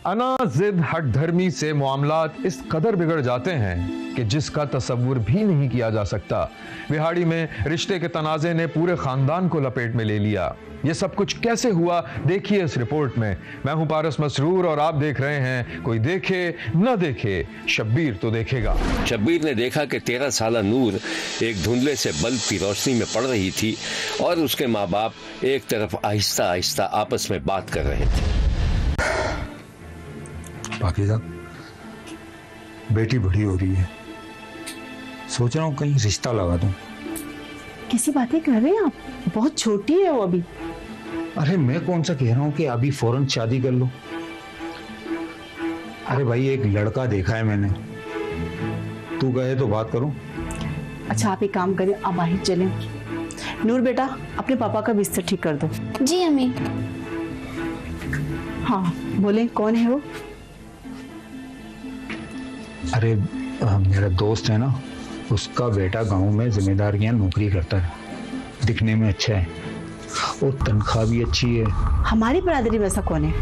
अना जिद हट धर्मी से मामलात इस कदर बिगड़ जाते हैं कि जिसका तसव्वुर भी नहीं किया जा सकता। विहाड़ी में रिश्ते के तनाज़े ने पूरे खानदान को लपेट में ले लिया। ये सब कुछ कैसे हुआ देखिए इस रिपोर्ट में। मैं हूं पारस मसरूर और आप देख रहे हैं कोई देखे न देखे, शब्बीर तो देखेगा। शब्बीर ने देखा कि 13 साला नूर एक धुंधले से बल्ब की रोशनी में पड़ रही थी और उसके माँ बाप एक तरफ आहिस्ता आहिस्ता आपस में बात कर रहे थे। पाकिज़ा, बेटी बड़ी हो रही है, सोच रहा हूँ कहीं रिश्ता लगा दूं। कैसी बातें कर रहे हैं आप? बहुत छोटी है वो अभी। अरे मैं कौन सा कह रहा हूँ कि अभी फौरन शादी कर लो। अरे भाई एक लड़का देखा है मैंने, तू कहे तो बात करूं। अच्छा आप एक काम करें, आप बाहर चलें। नूर बेटा अपने पापा का बिस्तर ठीक कर दो। जी अम्मी। हाँ बोले, कौन है वो? अरे मेरा दोस्त है ना, उसका बेटा गांव में जिम्मेदारियां नौकरी करता है, दिखने में अच्छा है और तनख्वाह भी अच्छी है। हमारी बरादरी में ऐसा कौन है?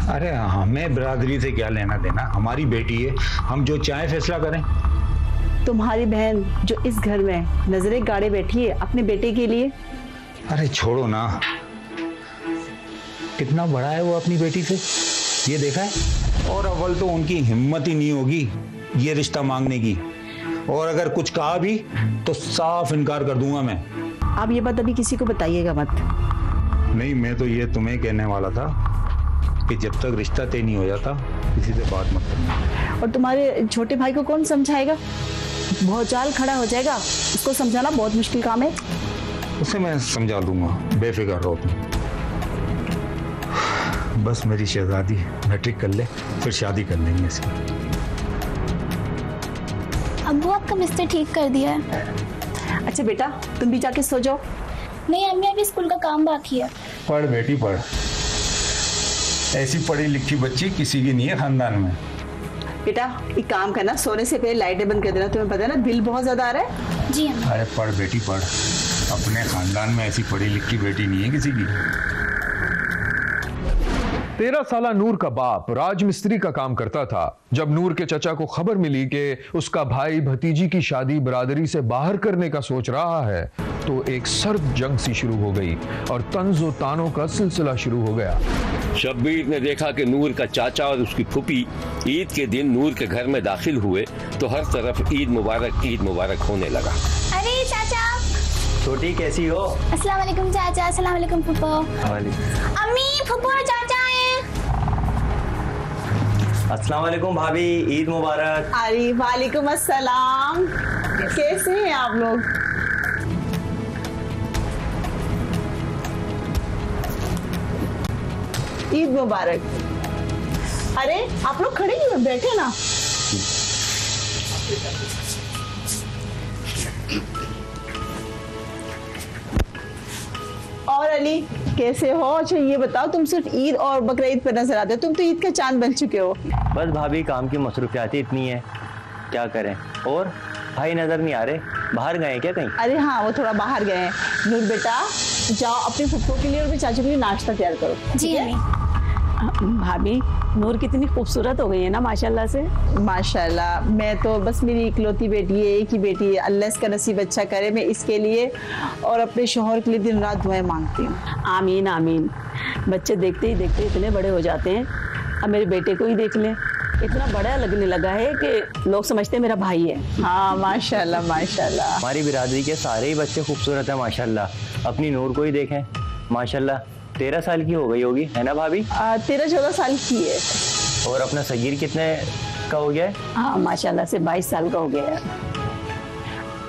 अरे हमें बरादरी से क्या लेना देना, हमारी बेटी है, हम जो चाहे फैसला करें। तुम्हारी बहन जो इस घर में नजरें गाड़े बैठी है अपने बेटे के लिए। अरे छोड़ो ना, कितना बड़ा है वो अपनी बेटी से, ये देखा है। और अव्वल तो उनकी हिम्मत ही नहीं होगी ये रिश्ता मांगने की, और अगर कुछ कहा भी तो साफ इनकार कर दूंगा मैं। आप ये बात अभी किसी को बताइएगा मत। नहीं, मैं तो ये तुम्हें कहने वाला था कि जब तक रिश्ता तय नहीं हो जाता किसी से बात मत करना। और तुम्हारे छोटे भाई को कौन समझाएगा? भौचाल खड़ा हो जाएगा, उसको समझाना बहुत मुश्किल काम है। उसे मैं समझा दूंगा, बेफिक्र रहो तुम। बस मेरी शहजादी मैट्रिक कर ले, फिर शादी कर लेंगे इसकी। अब्बू आपका बिस्तर ठीक कर दिया है। अच्छा बेटा तुम भी जाके सो जाओ। नहीं अम्मी, अभी स्कूल का काम बाकी है। पढ़ बेटी पढ़, ऐसी पढ़ी लिखी बच्ची किसी की नहीं है खानदान में। बेटा एक काम करना, सोने से पहले लाइटें बंद कर देना, तुम्हें पता है ना बिल बहुत ज्यादा आ रहा है। जी अम्मी। अरे पढ़ बेटी पढ़, अपने खानदान में ऐसी पढ़ी लिखी बेटी नहीं है किसी की। 13 साला नूर का बाप राजमिस्त्री का काम करता था। जब नूर के चचा को खबर मिली कि उसका भाई भतीजी की शादी बरादरी से बाहर करने का सोच रहा है तो एक सर्द जंग सी शुरू हो गई और तंज़ो तानों का सिलसिला शुरू हो गया। शब्बीर ने देखा कि नूर का चाचा और उसकी फूफी ईद के दिन नूर के घर में दाखिल हुए तो हर तरफ ईद मुबारक होने लगा। अरे चाचा। छोटी कैसी हो? अस्सलाम वालेकुम चाचा। अस्सलाम वालेकुम फूफा। अम्मी फूफा और चाचा आए। अस्सलाम वालेकुम भाभी, ईद मुबारक। अरे वालेकुम अस्सलाम, कैसे हैं आप लोग? ईद मुबारक। अरे आप लोग खड़े क्यों, बैठे ना। और अली कैसे हो? अच्छा ये बताओ, तुम सिर्फ ईद और बकरा ईद पर नजर आते हो, तुम तो ईद का चांद बन चुके हो। बस भाभी काम की मसरूफियात इतनी है, क्या करें। और भाई नजर नहीं आ रहे, बाहर गए क्या कहीं? अरे हाँ वो थोड़ा बाहर गए हैं। नूर बेटा जाओ अपने फुफ्फो के लिए और अपने चाचू के लिए नाश्ता तैयार करो। जी अम्मी। भाभी नूर कितनी खूबसूरत हो गई है ना माशाल्लाह से। माशाल्लाह, मैं तो बस मेरी इकलौती बेटी है, एक ही बेटी है, अल्लाह इसका नसीब अच्छा करे। मैं इसके लिए और अपने शौहर के लिए दिन रात दुआएं मांगती हूँ। आमीन आमीन। बच्चे देखते ही देखते इतने बड़े हो जाते हैं। अब मेरे बेटे को ही देख ले, इतना बड़ा लगने लगा है कि लोग समझते हैं मेरा भाई है। हाँ माशाल्लाह माशाल्लाह। हमारी बिरादरी के सारे ही बच्चे खूबसूरत है माशाल्लाह। अपनी नूर को ही देखें माशाल्लाह, 13 साल की हो गई होगी, है ना भाभी? 13-14 साल की है। और अपना सगीर कितने का हो गया है? हाँ माशाल्लाह से 22 साल का हो गया है।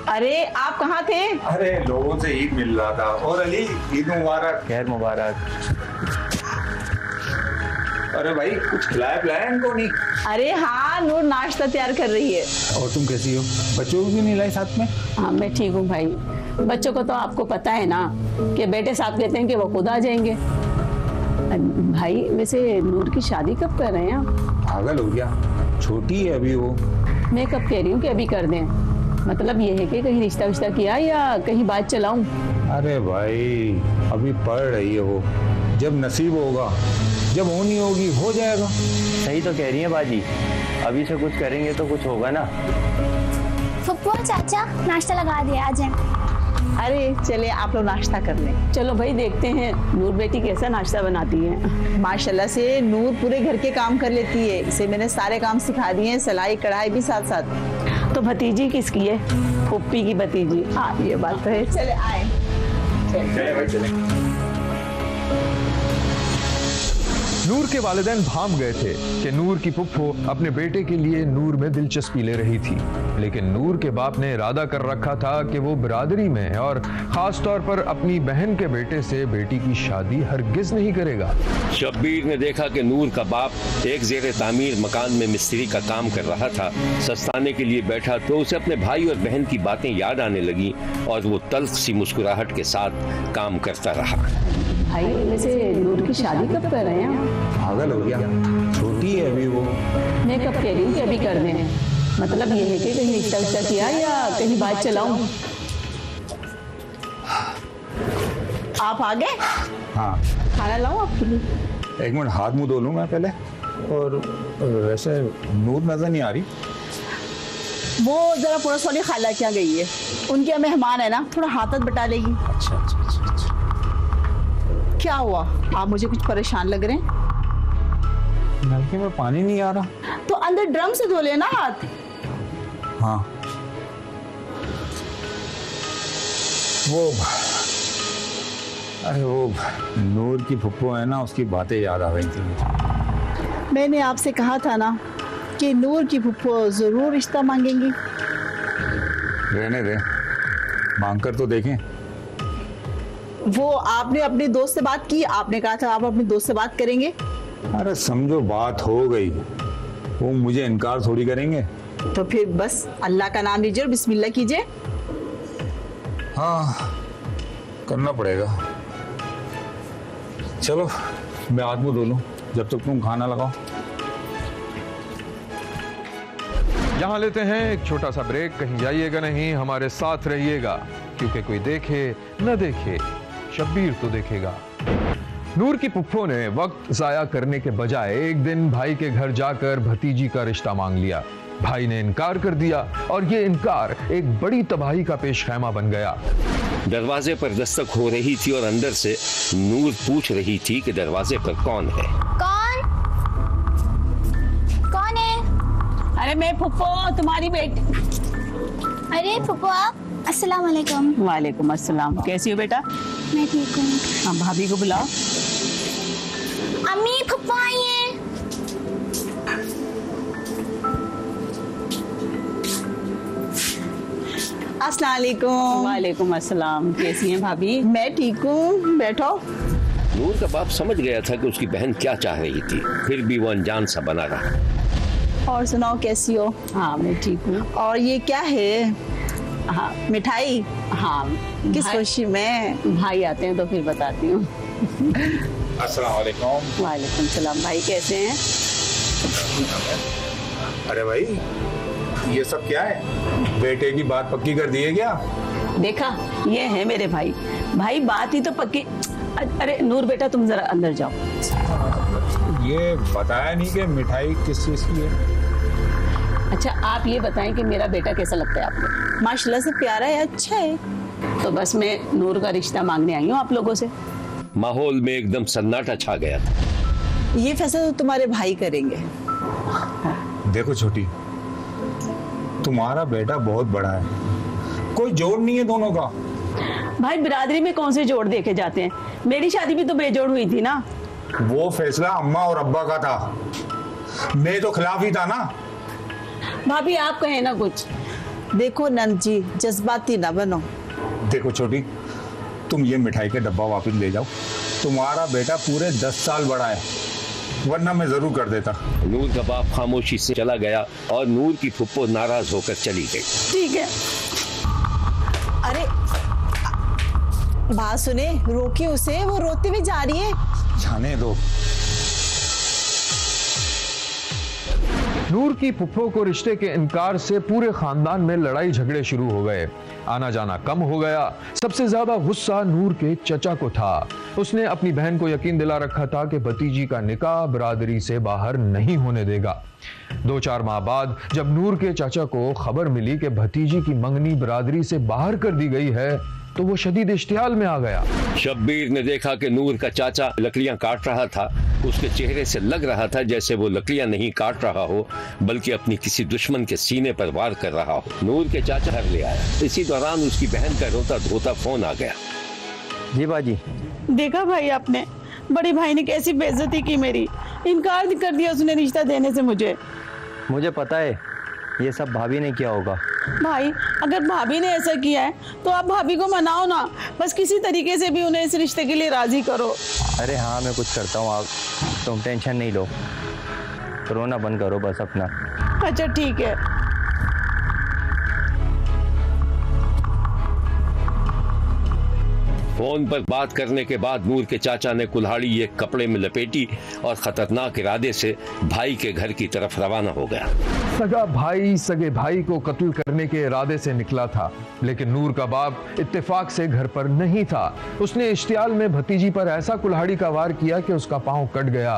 अरे आप कहाँ थे? अरे लोगों से ईद मिल रहा था। और अली ईद मुबारक। खैर मुबारक। अरे भाई कुछ खिलाया पिलाया इनको नहीं? अरे हाँ नूर नाश्ता तैयार कर रही है। और तुम कैसी हो? बच्चों को भी नहीं लाई साथ में? हाँ मैं ठीक हूँ भाई। बच्चों को तो आपको पता है ना कि बेटे साथ कहते हैं कि वो खुद आ जाएंगे। भाई वैसे नूर की शादी कब कर रहे हैं आप? पागल हो गया, छोटी है अभी वो। मैं कब कह रही हूँ कि अभी कर दें, मतलब ये है कि कहीं रिश्ता विश्ता किया या कहीं बात चलाऊं? अरे भाई अभी पढ़ रही है वो, जब नसीब होगा, जब होनी होगी हो जाएगा। सही तो कह रही है बाजी, अभी से कुछ करेंगे तो कुछ होगा ना। फुप्पो चाचा नाश्ता लगा दिया, आ जाए। अरे चले आप लोग नाश्ता कर लें। चलो भाई देखते हैं नूर बेटी कैसा नाश्ता बनाती है। माशाल्लाह से नूर पूरे घर के काम कर लेती है, इसे मैंने सारे काम सिखा दिए हैं, सिलाई कढ़ाई भी साथ साथ। तो भतीजी किसकी है? पुप्पी की भतीजी। हाँ ये बात तो है। चले आए, चले भाई चले। नूर के वालिदैन भाम गए थे कि नूर की पुप्पो अपने बेटे के लिए नूर में दिलचस्पी ले रही थी, लेकिन नूर के बाप ने इरादा कर रखा था कि वो बिरादरी में और खास तौर पर अपनी बहन के बेटे से बेटी की शादी हरगिज नहीं करेगा। शब्बीर ने देखा कि नूर का बाप एक जेर तामीर मकान में मिस्त्री का काम कर रहा था। सस्ताने के लिए बैठा तो उसे अपने भाई और बहन की बातें याद आने लगी और वो तल्ख सी मुस्कुराहट के साथ काम करता रहा। भाई वैसे नूर की शादी कब कर रहे हैं? पागल हो गया, छोटी है अभी वो। मैं कब कह रही हूँ कि अभी कर दें, मतलब ये है कि कहीं रिश्ता विश्ता किया या कहीं बात चलाऊं? आप आ गए? हाँ खाना लाऊं आपके लिए? एक मिनट हाथ मुंह धो लूं मैं पहले। और वैसे नूर नजर नहीं आ रही। वो जरा पुलिस वाली खाला क्या गई है, उनके यहाँ मेहमान है ना, थोड़ा हाथ बटा लेगी। अच्छा अच्छा अच्छा अच्छा। क्या हुआ, आप मुझे कुछ परेशान लग रहे हैं? नलके में पानी नहीं आ रहा। तो अंदर ड्रम से धो लेना हाथ। हाँ वो नूर की फुप्पो है ना, उसकी बातें याद आ रही थी मुझे। मैंने आपसे कहा था ना कि नूर की फुप्पो जरूर रिश्ता मांगेंगी। रहने दे, मांग कर तो देखें। वो आपने अपने दोस्त से बात की, आपने कहा था आप अपने दोस्त से बात करेंगे। अरे समझो बात हो गई, वो मुझे इनकार थोड़ी करेंगे। तो फिर बस अल्लाह का नाम लीजिए और बिस्मिल्लाह कीजिए। हाँ करना पड़ेगा। चलो मैं हाथ मुंह धो लूं जब तक तुम खाना लगाओ। यहाँ लेते हैं एक छोटा सा ब्रेक, कहीं जाइएगा नहीं, हमारे साथ रहिएगा, क्योंकि कोई देखे न देखे शब्बीर तो देखेगा। नूर की पुप्पो ने वक्त जाया करने के बजाय एक दिन भाई के घर जाकर भतीजी का रिश्ता मांग लिया। भाई ने इनकार कर दिया और ये इनकार एक बड़ी तबाही का पेशखैमा बन गया। दरवाजे पर दस्तक हो रही थी और अंदर से नूर पूछ रही थी कि दरवाजे पर कौन है। कौन है? अरे मैं फुप्पो, तुम्हारी बेटी। अरे फुप्पो आप, अस्सलाम वालेकुम। वालेकुम अस्सलाम, कैसी हो बेटा? मैं ठीक हूँ। हाँ भाभी को बुलाओ। अम्मी फुप्पो आई है। अस्सलाम वालेकुम। वालेकुम अस्सलाम, कैसी हैं भाभी? मैं ठीक हूँ, बैठो। नूर का बाप समझ गया था कि उसकी बहन क्या चाह रही थी, फिर भी वो अनजान सा बना रहा। और सुनाओ कैसी हो? हाँ मैं ठीक हूँ। और ये क्या है? हाँ मिठाई? हाँ किस खुशी में? भाई आते हैं तो फिर बताती हूँ। अस्सलाम वालेकुम। वालेकुम सलाम। भाई कैसे हैं? अरे भाई ये सब क्या है? बेटे की बात पक्की कर दी है क्या? देखा, ये है मेरे भाई। भाई बात ही तो पक्की। अरे नूर बेटा तुम जरा अंदर जाओ। ये बताया नहीं कि मिठाई किस चीज की है। अच्छा आप ये बताएं कि मेरा बेटा कैसा लगता है आपको? माशाल्लाह से प्यारा है, अच्छा है। तो बस मैं नूर का रिश्ता मांगने आई हूँ आप लोगों से। माहौल में एकदम सन्नाटा छा गया था। ये फैसला तो तुम्हारे भाई करेंगे। देखो छोटी, तुम्हारा बेटा बहुत बड़ा है, कोई जोड़ नहीं है दोनों का। भाई बिरादरी में कौन से जोड़ देखे जाते हैं? मेरी शादी भी तो बेजोड़ हुई थी ना। वो फैसला अम्मा और अब्बा का था, मैं तो खिलाफ ही था ना। भाभी आप कहें ना कुछ। देखो नंद जी, जज्बाती ना बनो। देखो छोटी, तुम ये मिठाई का डब्बा वापस ले जाओ। तुम्हारा बेटा पूरे 10 साल बड़ा है, वरना मैं जरूर कर देता। नूर का बाप खामोशी से चला गया और नूर की फुप्पो नाराज होकर चली गई। ठीक है। अरे बात सुने, रोकिए उसे, वो रोती हुई जा रही है। जाने दो। नूर की फुप्पो को रिश्ते के इनकार से पूरे खानदान में लड़ाई झगड़े शुरू हो गए। आना जाना कम हो गया। सबसे ज्यादा गुस्सा नूर के चचा को था। उसने अपनी बहन को यकीन दिला रखा था कि भतीजी का निकाह बिरादरी से बाहर नहीं होने देगा। 2-4 माह बाद जब नूर के चाचा को खबर मिली कि भतीजी की मंगनी बिरादरी से बाहर कर दी गई है तो वो शदीद इश्तियाल में आ गया। शब्बीर ने देखा कि नूर का चाचा लकड़ियां काट रहा था। उसके चेहरे से लग रहा था जैसे वो लकड़ियां नहीं काट रहा हो बल्कि अपनी किसी दुश्मन के सीने पर वार कर रहा हो। नूर के चाचा घर ले आया। इसी दौरान उसकी बहन का रोता धोता फोन आ गया। जी बाजी। देखा भाई आपने, बड़ी भाई ने कैसी बेइज्जती की मेरी, इनकार कर दिया उसने रिश्ता देने से मुझे पता है ये सब भाभी ने किया होगा। भाई अगर भाभी ने ऐसा किया है तो आप भाभी को मनाओ ना, बस किसी तरीके से भी उन्हें इस रिश्ते के लिए राजी करो। अरे हाँ मैं कुछ करता हूँ, आप तुम टेंशन नहीं लो, रोना बंद करो बस अपना। अच्छा ठीक है। फोन पर बात करने के बाद नूर के चाचा ने कुल्हाड़ी एक कपड़े में लपेटी और खतरनाक इरादे से भाई के घर की तरफ रवाना हो गया। सगा भाई सगे भाई को कत्ल करने के इरादे से निकला था, लेकिन नूर का बाप इत्तेफाक से घर पर नहीं था। उसने इश्तियाल में भतीजी पर ऐसा कुल्हाड़ी का वार किया कि उसका पांव कट गया।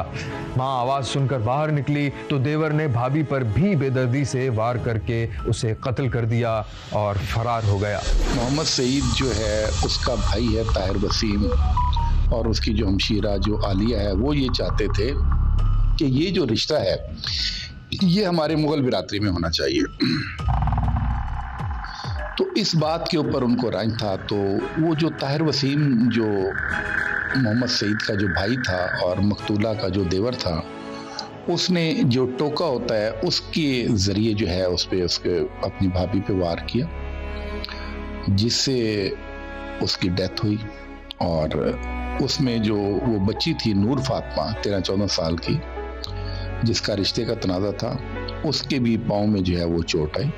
मां आवाज सुनकर बाहर निकली तो देवर ने भाभी पर भी बेदर्दी से वार करके उसे कत्ल कर दिया और फरार हो गया। मोहम्मद सईद जो है उसका भाई है ताहिर वसीम, और उसकी जो हमशीरा जो आलिया है वो ये चाहते थे कि ये जो रिश्ता है ये हमारे मुगल बिरादरी में होना चाहिए। तो इस बात के ऊपर उनको रंज था। तो वो जो ताहिर वसीम जो मोहम्मद सईद का जो भाई था और मकतूला का जो देवर था, उसने जो टोका होता है उसके ज़रिए जो है उस पे उसके अपनी भाभी पे वार किया, जिससे उसकी डेथ हुई। और उसमें जो वो बच्ची थी नूर फातिमा 13-14 साल की, जिसका रिश्ते का तनाज़ा था, उसके भी पाँव में जो है वो चोट आई।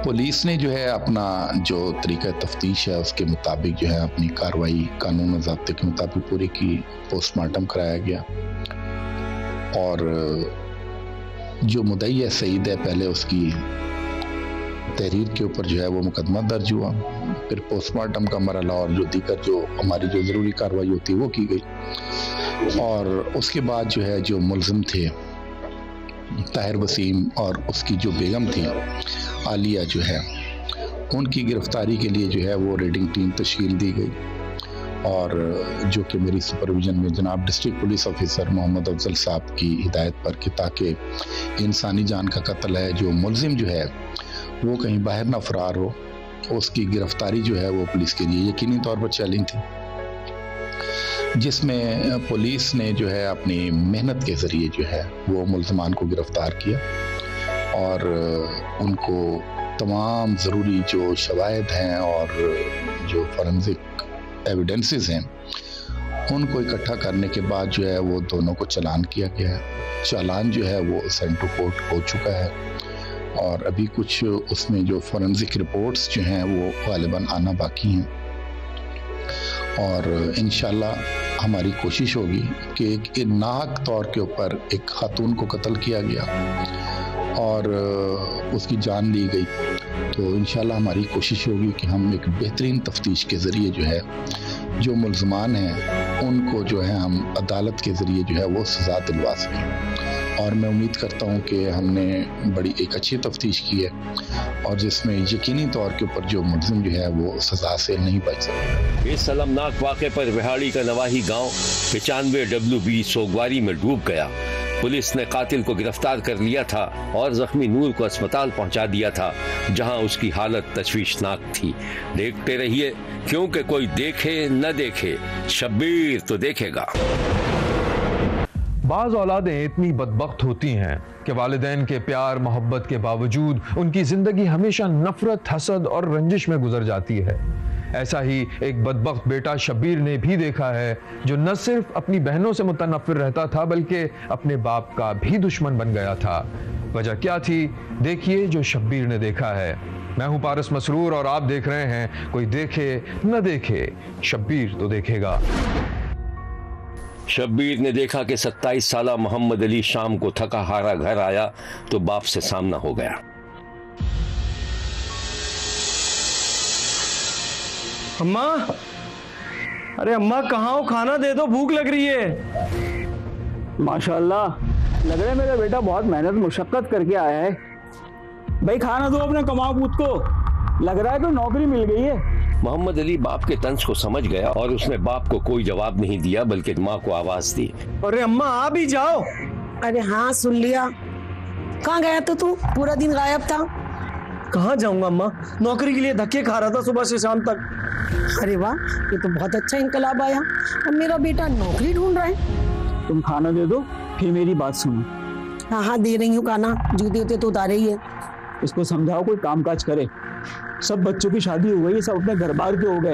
पुलिस ने जो है अपना जो तरीका तफ्तीश है उसके मुताबिक जो है अपनी कार्रवाई कानून और ज़ाब्ते के मुताबिक पूरी की। पोस्टमार्टम कराया गया और जो मुद्दई है सईद है, पहले उसकी तहरीर के ऊपर जो है वो मुकदमा दर्ज हुआ, फिर पोस्टमार्टम का मरहला और जो दीगर जो हमारी जो ज़रूरी कार्रवाई होती है वो की गई। और उसके बाद जो है जो मुलजिम थे ताहिर वसीम और उसकी जो बेगम थी आलिया जो है, उनकी गिरफ्तारी के लिए जो है वो रेडिंग टीम तश्कील दी गई। और जो कि मेरी सुपरविजन में जनाब district police officer Mohammad Afzal साहब की हिदायत पर कि ताकि इंसानी जान का कत्ल है, जो मुलजिम जो है वो कहीं बाहर ना फरार हो, उसकी गिरफ्तारी जो है वो पुलिस के लिए यकीनी तौर पर चैलेंज थी, जिसमें पुलिस ने जो है अपनी मेहनत के ज़रिए जो है वो मुलजमान को गिरफ्तार किया और उनको तमाम ज़रूरी जो शवाहिद हैं और जो फॉरेंसिक एविडेंसेस हैं उनको इकट्ठा करने के बाद जो है वो दोनों को चालान किया गया है। चालान जो है वो सेंड टू कोर्ट हो चुका है और अभी कुछ उसमें जो फॉरेंसिक रिपोर्ट्स जो हैं वो गालिबन आना बाकी हैं। और इंशाल्लाह हमारी कोशिश होगी कि एक नाहक तौर के ऊपर एक खातून को कत्ल किया गया और उसकी जान ली गई, तो इंशाल्लाह हमारी कोशिश होगी कि हम एक बेहतरीन तफ्तीश के ज़रिए जो है जो मुलजमान हैं उनको जो है हम अदालत के ज़रिए जो है वो सज़ा दिलवा सकें। और मैं उम्मीद करता हूँ कि हमने बड़ी एक अच्छी तफ्तीश की है और जिसमें यकीनी तौर के ऊपर जो मुलजिम जो है वो सज़ा से नहीं बच सकता। इस अलमनाक वाक़े पर विहाड़ी का नवाही गांव 95 WB सोगवारी में डूब गया। पुलिस ने कातिल को गिरफ्तार कर लिया था और जख्मी नूर को अस्पताल पहुंचा दिया था, जहां उसकी हालत तशवीशनाक थी। देखते रहिए, क्योंकि कोई देखे न देखे, शब्बीर तो देखेगा। बाज़ औलादें इतनी बदबख्त होती हैं कि वालिदैन के प्यार मोहब्बत के बावजूद उनकी जिंदगी हमेशा नफरत, हसद और रंजिश में गुजर जाती है। ऐसा ही एक बदबख्त बेटा शब्बीर ने भी देखा है, जो न सिर्फ अपनी बहनों से मुतनफ़िर रहता था बल्कि अपने बाप का भी दुश्मन बन गया था। वजह क्या थी, देखिए जो शब्बीर ने देखा है। मैं हूं पारस मसरूर और आप देख रहे हैं कोई देखे न देखे, शब्बीर तो देखेगा। शब्बीर ने देखा कि 27 साला मोहम्मद अली शाम को थका हारा घर आया तो बाप से सामना हो गया। अम्मा, अरे अम्मा कहाँ हो? खाना दे दो, भूख लग रही है। माशाल्लाह, लग रहा है मेरा बेटा बहुत मेहनत मुशक्कत करके आया है। भाई खाना दो अपने कमाऊ पूत को, लग रहा है कोई नौकरी मिल गई है। मोहम्मद अली बाप के तंज को समझ गया और उसने बाप को कोई जवाब नहीं दिया बल्कि माँ को आवाज दी। अरे अम्मा आ भी जाओ। अरे हाँ सुन लिया। कहाँ गया तो तू? पूरा दिन गायब था। कहाँ जाऊंगा अम्मा, नौकरी के लिए धक्के खा रहा था सुबह से शाम तक। अरे वाह, ये तो बहुत अच्छा इनकलाब आया। अब मेरा बेटा नौकरी ढूंढ रहा है। तुम खाना दे दो, फिर मेरी बात सुनो। हाँ हाँ दे रही हूँ खाना, जूते उते तो उतारे ही है। इसको समझाओ कोई कामकाज करे। सब बच्चों की शादी हो गई, सब अपने घर बार के हो गए,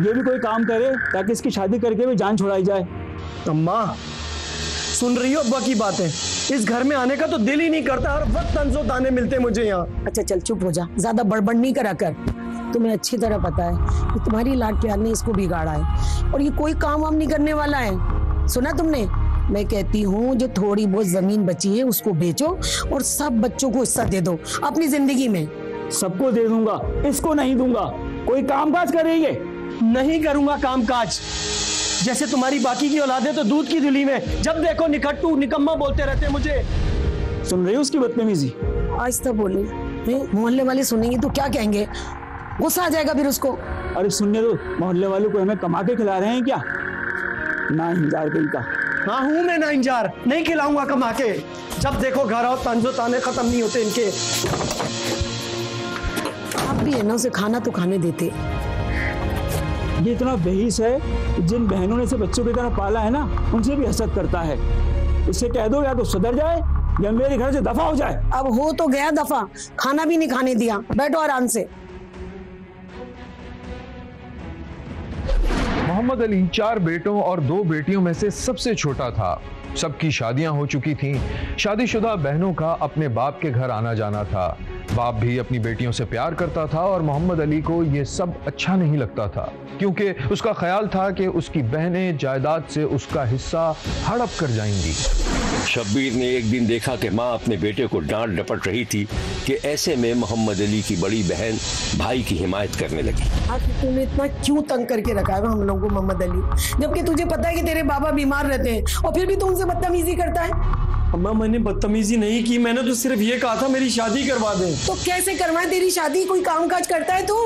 ये भी कोई काम करे ताकि इसकी शादी करके भी जान छुड़ाई जाए। अम्मा सुन रही हो अब्बा की बातें? इस घर में आने का तो दिल ही नहीं करता, हर वक्त तंजो ताने मिलते मुझे यहाँ। अच्छा चल चुप हो जा, ज्यादा बड़बड़ नहीं करा कर। तुम्हें अच्छी तरह पता है कि तुम्हारी लाड प्यार ने इसको बिगाड़ा है और ये कोई काम वाम नहीं करने वाला है। सुना तुमने? मैं कहती हूँ जो थोड़ी बहुत जमीन बची है उसको बेचो और सब बच्चों को हिस्सा दे दो अपनी जिंदगी में। सबको दे दूंगा, इसको नहीं दूंगा। कोई कामकाज करेंगे? नहीं करूंगा कामकाज। जैसे तुम्हारी बाकी की औलादे तो दूध की धुली में, जब देखो निकट्टू निकम्मा बोलते रहते मुझे। सुन रही हो उसकी बदतमीजी? आज तक बोले, मोहल्ले वाले सुनेंगे तो क्या कहेंगे? गुस्सा आ जाएगा फिर उसको। अरे सुनने दो, मोहल्ले वालों को हमें कमा के खिला रहे हैं क्या? ना इंजार कहीं का। हाँ हूँ मैं ना इंजार, नहीं खिलाऊंगा कमा के। जब देखो घर आओ तंजो ताने खत्म नहीं होते इनके। आप भी है ना उसे खाना तो खाने देते। ये इतना बेहिस है, जिन बहनों ने इसे बच्चों की तरह पाला है ना, उनसे भी हसद करता है। इसे कह दो या तो सुधर जाए या मेरे घर से दफा हो जाए। अब हो तो गया दफा, खाना भी नहीं खाने दिया। बैठो आराम से। मोहम्मद अली 4 बेटों और 2 बेटियों में से सबसे छोटा था। सबकी शादियां हो चुकी थीं। शादीशुदा बहनों का अपने बाप के घर आना जाना था। बाप भी अपनी बेटियों से प्यार करता था और मोहम्मद अली को यह सब अच्छा नहीं लगता था, क्योंकि उसका ख्याल था कि उसकी बहनें जायदाद से उसका हिस्सा हड़प कर जाएंगी। शब्बीर ने एक दिन देखा कि माँ अपने बेटे को डांट डपट रही थी कि ऐसे में मोहम्मद अली की बड़ी बहन भाई की हिमायत करने लगी। आखिर तूने इतना क्यों तंग करके रखा है हम लोगों को मोहम्मद अली, जबकि तुझे पता है कि तेरे बाबा बीमार रहते हैं और फिर भी तू उनसे बदतमीजी करता है? अम्मा मैंने बदतमीजी नहीं की, मैंने तो सिर्फ ये कहा था मेरी शादी करवा दे। तो कैसे करवाए तेरी शादी? कोई काम काज करता है तू?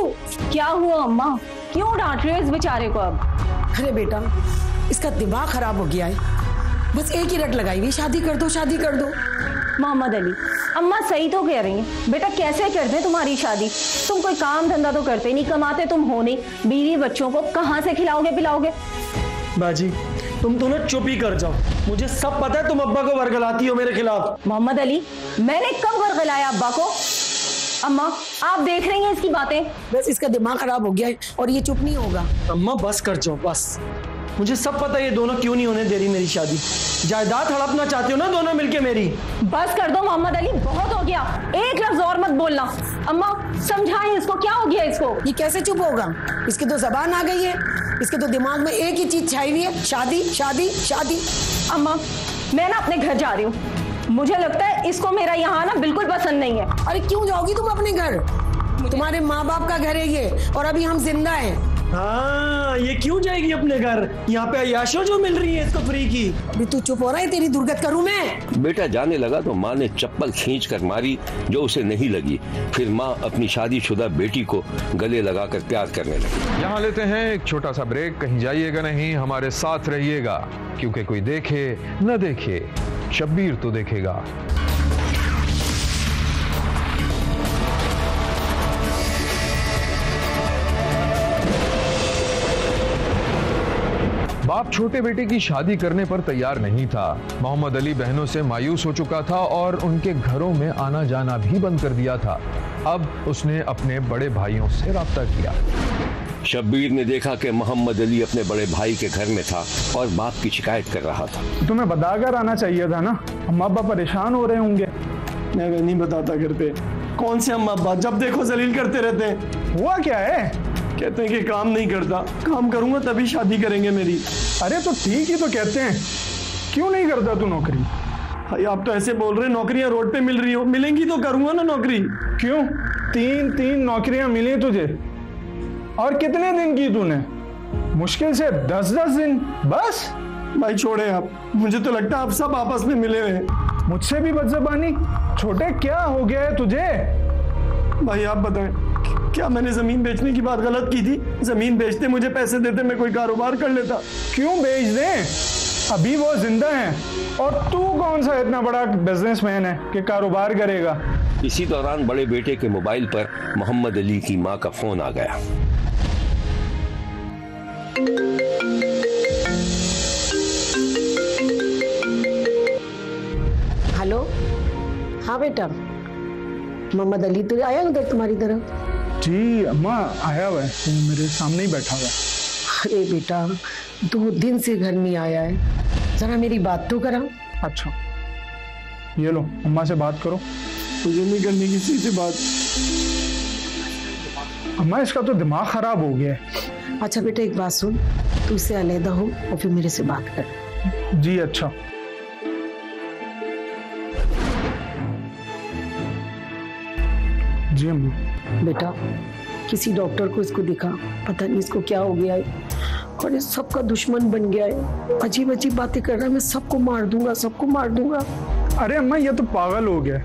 क्या हुआ अम्मा, क्यों डांट रहे हो इस बेचारे को? अब अरे बेटा, इसका दिमाग खराब हो गया है, बस एक ही रट लगाई हुई, शादी कर दो शादी कर दो। मोहम्मद अली, अम्मा सही तो कह रही हैं। बेटा कैसे करते हैं तुम्हारी शादी? तुम कोई काम धंधा तो करते नहीं, कमाते तुम हो नहीं, बीवी बच्चों को कहाँ से खिलाओगे पिलाओगे? बाजी तुम तो ना चुप ही कर जाओ, मुझे सब पता है तुम अब्बा को वर्गलाती हो मेरे खिलाफ। मोहम्मद अली, मैंने कब वर्गलाया अब्बा को? अम्मा आप देख रही हैं इसकी बातें। बस इसका दिमाग खराब हो गया है और ये चुप नहीं होगा। अम्मा बस कर जाओ बस, मुझे सब पता है ये दोनों क्यों नहीं होने दे रही मेरी शादी। जायदाद हड़पना चाहती हो ना दोनों मिलके मेरी। बस कर दो मोहम्मद अली, बहुत हो गया, एक लफ्ज और मत बोलना। अम्मा समझाएं इसको, क्या हो गया इसको? ये कैसे चुप होगा? इसकी तो जबान आ गई है, इसके तो दिमाग में एक ही चीज छाई हुई है, शादी शादी शादी। अम्मा मैं ना अपने घर जा रही हूँ, मुझे लगता है इसको मेरा यहाँ ना बिल्कुल पसंद नहीं है। अरे क्यों जाओगी तुम अपने घर? तुम्हारे माँ बाप का घर है ये और अभी हम जिंदा हैं। हाँ ये क्यों जाएगी अपने घर? यहाँ पे अय्याशो जो मिल रही है इसको फ्री की। अभी तू चुप हो रहा है, तेरी दुर्गत करूँ मैं? बेटा जाने लगा तो माँ ने चप्पल खींच कर मारी जो उसे नहीं लगी। फिर माँ अपनी शादीशुदा बेटी को गले लगाकर प्यार करने लगी। यहाँ लेते हैं एक छोटा सा ब्रेक, कहीं जाइएगा नहीं, हमारे साथ रहिएगा, क्योंकि कोई देखे न देखे शब्बीर तो देखेगा। बाप छोटे बेटे की शादी करने पर तैयार नहीं था। मोहम्मद अली बहनों से मायूस हो चुका था और उनके घरों में आना जाना भी बंद कर दिया था। अब उसने अपने बड़े भाइयों से राब्ता किया। शब्बीर ने देखा कि मोहम्मद अली अपने बड़े भाई के घर में था और बाप की शिकायत कर रहा था। तुम्हें बताकर आना चाहिए था ना, अम्मा अब्बा परेशान हो रहे होंगे। मैं नहीं बताता घर पे। कौन से अम्मा अब्बा, जब देखो जलील करते रहते हैं। हुआ क्या है? कहते हैं कि काम नहीं करता, काम करूंगा तभी शादी करेंगे मेरी। अरे तो ठीक ही तो कहते हैं, क्यों नहीं करता तू नौकरी? भाई आप तो ऐसे बोल रहे हैं नौकरियां रोड पे मिल रही हो, मिलेंगी तो करूंगा ना नौकरी। क्यों? 3 नौकरियां मिली तुझे और कितने दिन की तूने? मुश्किल से 10-10 दिन बस। भाई छोड़े आप, मुझे तो लगता है आप सब आपस में मिले हुए हैं। मुझसे भी बदज़बानी? छोटे क्या हो गया है तुझे? भाई आप बताएं, क्या मैंने जमीन बेचने की बात गलत की थी? जमीन बेचते, मुझे पैसे देते, मैं कोई कारोबार कर लेता। क्यों बेच दें? अभी वो जिंदा हैं और तू कौन सा इतना बड़ा बिजनेसमैन है कि कारोबार करेगा? इसी दौरान बड़े बेटे के मोबाइल पर मोहम्मद अली की मां का फोन आ गया। हेलो, हाँ बेटा, मोहम्मद अली तो आया उधर तुम्हारी तरफ? जी अम्मा, आया हुआ है, तो मेरे सामने ही बैठा हुआ है। अरे बेटा, 2 दिन से घर नहीं आया है, जरा मेरी बात तो करा। अच्छा, ये लो, अम्मा से बात करो। मुझे नहीं करनी किसी से बात। अम्मा, इसका तो दिमाग खराब हो गया है। अच्छा बेटा, एक बात सुन, तू इससे अलहदा हो और फिर मेरे से बात कर। जी अच्छा। जी अम्मा। बेटा, किसी डॉक्टर को इसको दिखा, पता नहीं इसको क्या हो गया है और ये सबका दुश्मन बन गया है। अजीब अजीब बातें कर रहा है, मैं सबको मार दूंगा, सबको मार दूंगा। अरे अम्मा, ये तो पागल हो गया,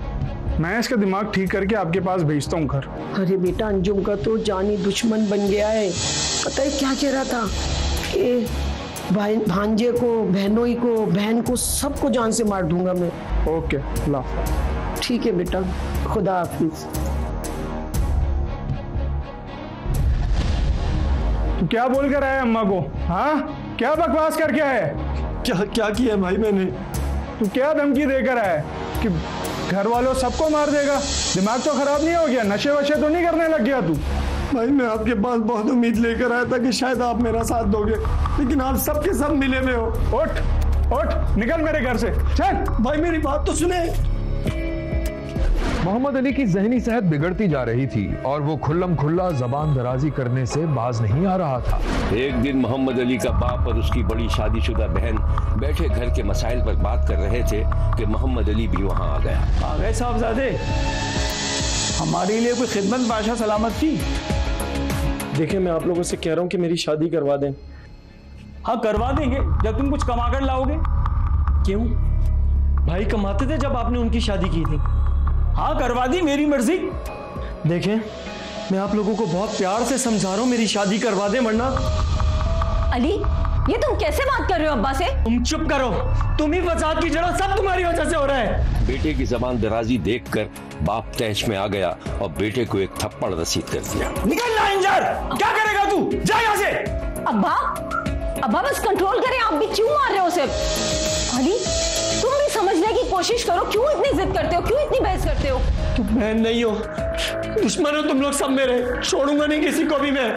मैं इसका दिमाग ठीक करके आपके पास भेजता हूँ घर। अरे बेटा, अंजुम का तो जानी दुश्मन बन गया है। पता है क्या कह रहा था कि भांजे को, बहनोई को, बहन को, सबको जान से मार दूंगा मैं। ओके, ला। ठीक है बेटा, खुदा हाफिज। तू क्या बोल कर आया अम्मा को? हाँ, क्या बकवास करके आया? क्या किया भाई मैंने? तू क्या धमकी देकर आया कि घर वालों सबको मार देगा? दिमाग तो खराब नहीं हो गया? नशे वशे तो नहीं करने लग गया तू? भाई मैं आपके पास बहुत उम्मीद लेकर आया था कि शायद आप मेरा साथ दोगे, लेकिन आप सबके सब मिले हुए हो। उठ, निकल मेरे घर से, चल। भाई मेरी बात तो सुने। मोहम्मद अली की जहनी सेहत बिगड़ती जा रही थी और वो खुल्लम खुल्ला जबान दराजी करने से बाज नहीं आ रहा था। एक दिन मोहम्मद अली का बाप और उसकी बड़ी शादीशुदा बहन बैठे घर के मसाइल पर बात कर रहे थे कि मोहम्मद अली भी वहां आ गया। आ गए साहबजादे, हमारे लिए कोई खिदमत बादशाह सलामत की? देखिए, मैं आप लोगों से कह रहा हूँ कि मेरी शादी करवा दें। हाँ, करवा देंगे जब तुम कुछ कमा कर लाओगे। क्यों? भाई कमाते थे जब आपने उनकी शादी की थी। हाँ, करवा दी, मेरी मर्जी। देखें, मैं आप लोगों को बहुत प्यार से समझा रहा हूँ, मेरी शादी करवा दें, वरना। अली, ये तुम कैसे बात कर रहे हो अब्बा से? तुम चुप करो, तुम ही फसाद की जड़, सब तुम्हारी वजह से हो रहा है। बेटे की जबान दराजी देखकर बाप तैश में आ गया और बेटे को एक थप्पड़ रसीद कर दिया। निकल लाइंजर, क्या करेगा तू? जा यहाँ से। अब्बा बस कंट्रोल करें, आप भी क्यों मार रहे हो उसे? अली, तुम भी समझने की कोशिश करो, क्यों इतनी जिद करते हो, क्यों इतनी बहस करते हो? तुम बहन नहीं हो, दुश्मन हो तुम लोग सब मेरे, छोड़ूंगा नहीं किसी को भी मैं।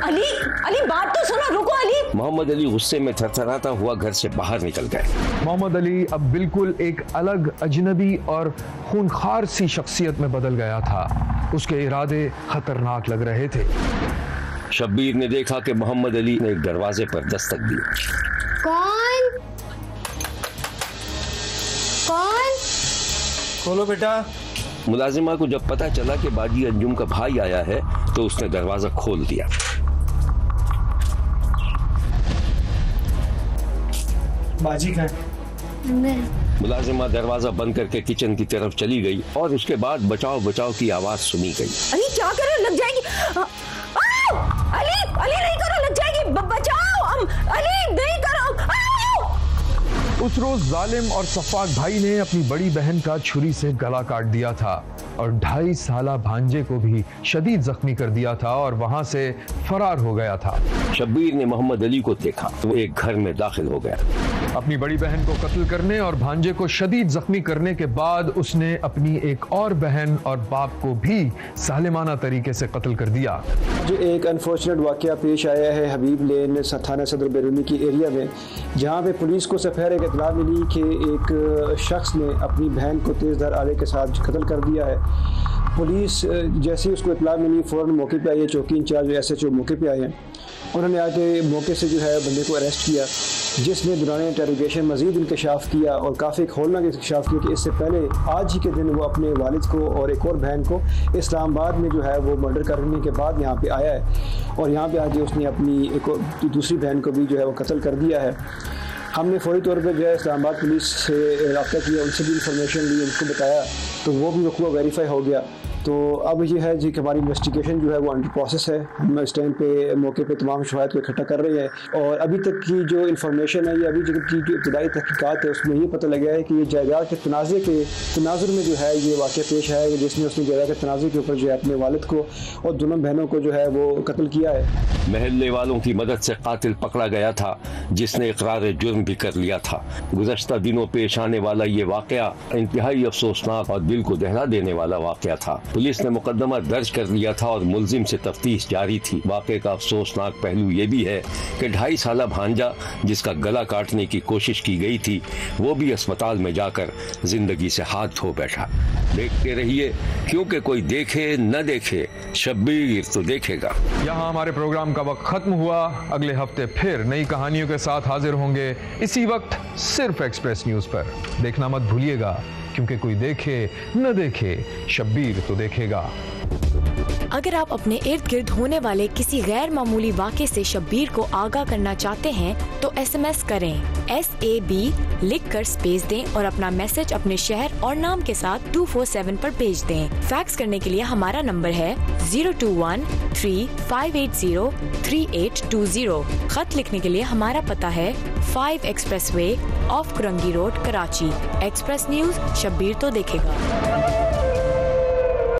अली बात तो सुनो, रुको अली। मोहम्मद अली गुस्से में थरथराता हुआ घर से बाहर निकल गए। मोहम्मद अली अब बिल्कुल एक अलग, अजनबी और खूनखार सी शख्सियत में बदल गया था। उसके इरादे खतरनाक लग रहे थे। शब्बीर ने देखा कि मोहम्मद अली ने एक दरवाजे पर दस्तक दी। कौन? खोलो बेटा। मुलाजिमा को जब पता चला कि बाजी अंजुम का भाई आया है तो उसने दरवाजा खोल दिया। बाजी कहाँ है? मुलाजिमा दरवाजा बंद करके किचन की तरफ चली गई और उसके बाद बचाव बचाव की आवाज सुनी गई। अली क्या कर रहे हो, लग जाएगी। अली नहीं करो, लग जाएगी, बचाओ। अली नहीं करो। उस रोज जालिम और सफाक भाई ने अपनी बड़ी बहन का छुरी से गला काट दिया था और 2.5 साला भांजे को भी शदीद जख्मी कर दिया था और वहां से फरार हो गया था। शब्बीर ने मोहम्मद अली को देखा तो वो एक घर में दाखिल हो गया। अपनी बड़ी बहन को कत्ल करने और भांजे को शदीद जख्मी करने के बाद उसने अपनी एक और बहन और बाप को भी सालिमाना तरीके से कत्ल कर दिया। जो एक अनफॉर्चुनेट वाकया पेश आया है हबीब लेन थाना सदर बैरूनी की एरिया में, जहाँ पे पुलिस को सफेर एक इतला मिली कि एक शख्स ने अपनी बहन को तेज़धार आले के साथ कत्ल कर दिया है। पुलिस जैसे ही उसको इतला मिली फ़ौरन मौके पे आई है। चौकी इंचार्ज SHO मौके पे आए हैं। उन्होंने आके मौके से जो है बंदे को अरेस्ट किया। जिसने दौरान इंटरोगेशन मज़ीद इंकशाफ किया और काफ़ी खोलना इंकशाफ किया कि इससे पहले आज ही के दिन वो अपने वालिद को और एक और बहन को इस्लामाबाद में जो है वो मर्डर करने के बाद यहाँ पे आया है और यहाँ पे आके उसने अपनी एक दूसरी बहन को भी जो है वो कत्ल कर दिया है। हमने फौरी तौर पर जो है इस्लामाबाद पुलिस से रब्ता किया, उनसे भी इंफॉर्मेशन ली, उनको बताया तो वो भी वक़्त वेरीफाई हो गया। तो अब ये है जी कि हमारी इन्वेस्टिगेशन जो है वो अंडर प्रोसेस है। हम इस टाइम पे मौके पे तमाम शवाहिद को इकट्ठा कर रहे हैं और अभी तक की जो इन्फॉर्मेशन है, ये अभी तक की जो इब्तदाई तहकीकात है उसमें ये पता लगा है कि ये जायदाद के तनाज़ुर में जो है ये वाक़या पेश है, जिसमें उसने जायदाद के तनाज़ुर के ऊपर जो है अपने वालिद को और दोनों बहनों को जो है वो कत्ल किया है। महल्ले वालों की मदद से कातिल पकड़ा गया था जिसने इकरार जुर्म भी कर लिया था। गुज़श्ता दिनों पेश आने वाला ये वाक़या इंतहाई अफसोसनाक और दिल को दहला देने वाला वाक़या था। पुलिस ने मुकदमा दर्ज कर लिया था और मुलजिम से तफ्तीश जारी थी। वाक़े का अफसोसनाक पहलू ये भी है कि 2.5 साला भांजा जिसका गला काटने की कोशिश की गई थी वो भी अस्पताल में जाकर जिंदगी से हाथ धो बैठा। देखते रहिए, क्योंकि कोई देखे न देखे शब्बीर तो देखेगा। यहाँ हमारे प्रोग्राम का वक्त खत्म हुआ। अगले हफ्ते फिर नई कहानियों के साथ हाजिर होंगे इसी वक्त सिर्फ एक्सप्रेस न्यूज पर। देखना मत भूलिएगा, क्योंकि कोई देखे न देखे शब्बीर तो देखेगा। अगर आप अपने इर्द गिर्द होने वाले किसी गैर मामूली वाक़े से शब्बीर को आगाह करना चाहते हैं तो SMS करें SAB लिखकर स्पेस दें और अपना मैसेज अपने शहर और नाम के साथ 247 पर भेज दें। फैक्स करने के लिए हमारा नंबर है 02135803820। खत लिखने के लिए हमारा पता है 5 expressway of Korangi road, Karachi. Express news, Shabbir तो देखेगा।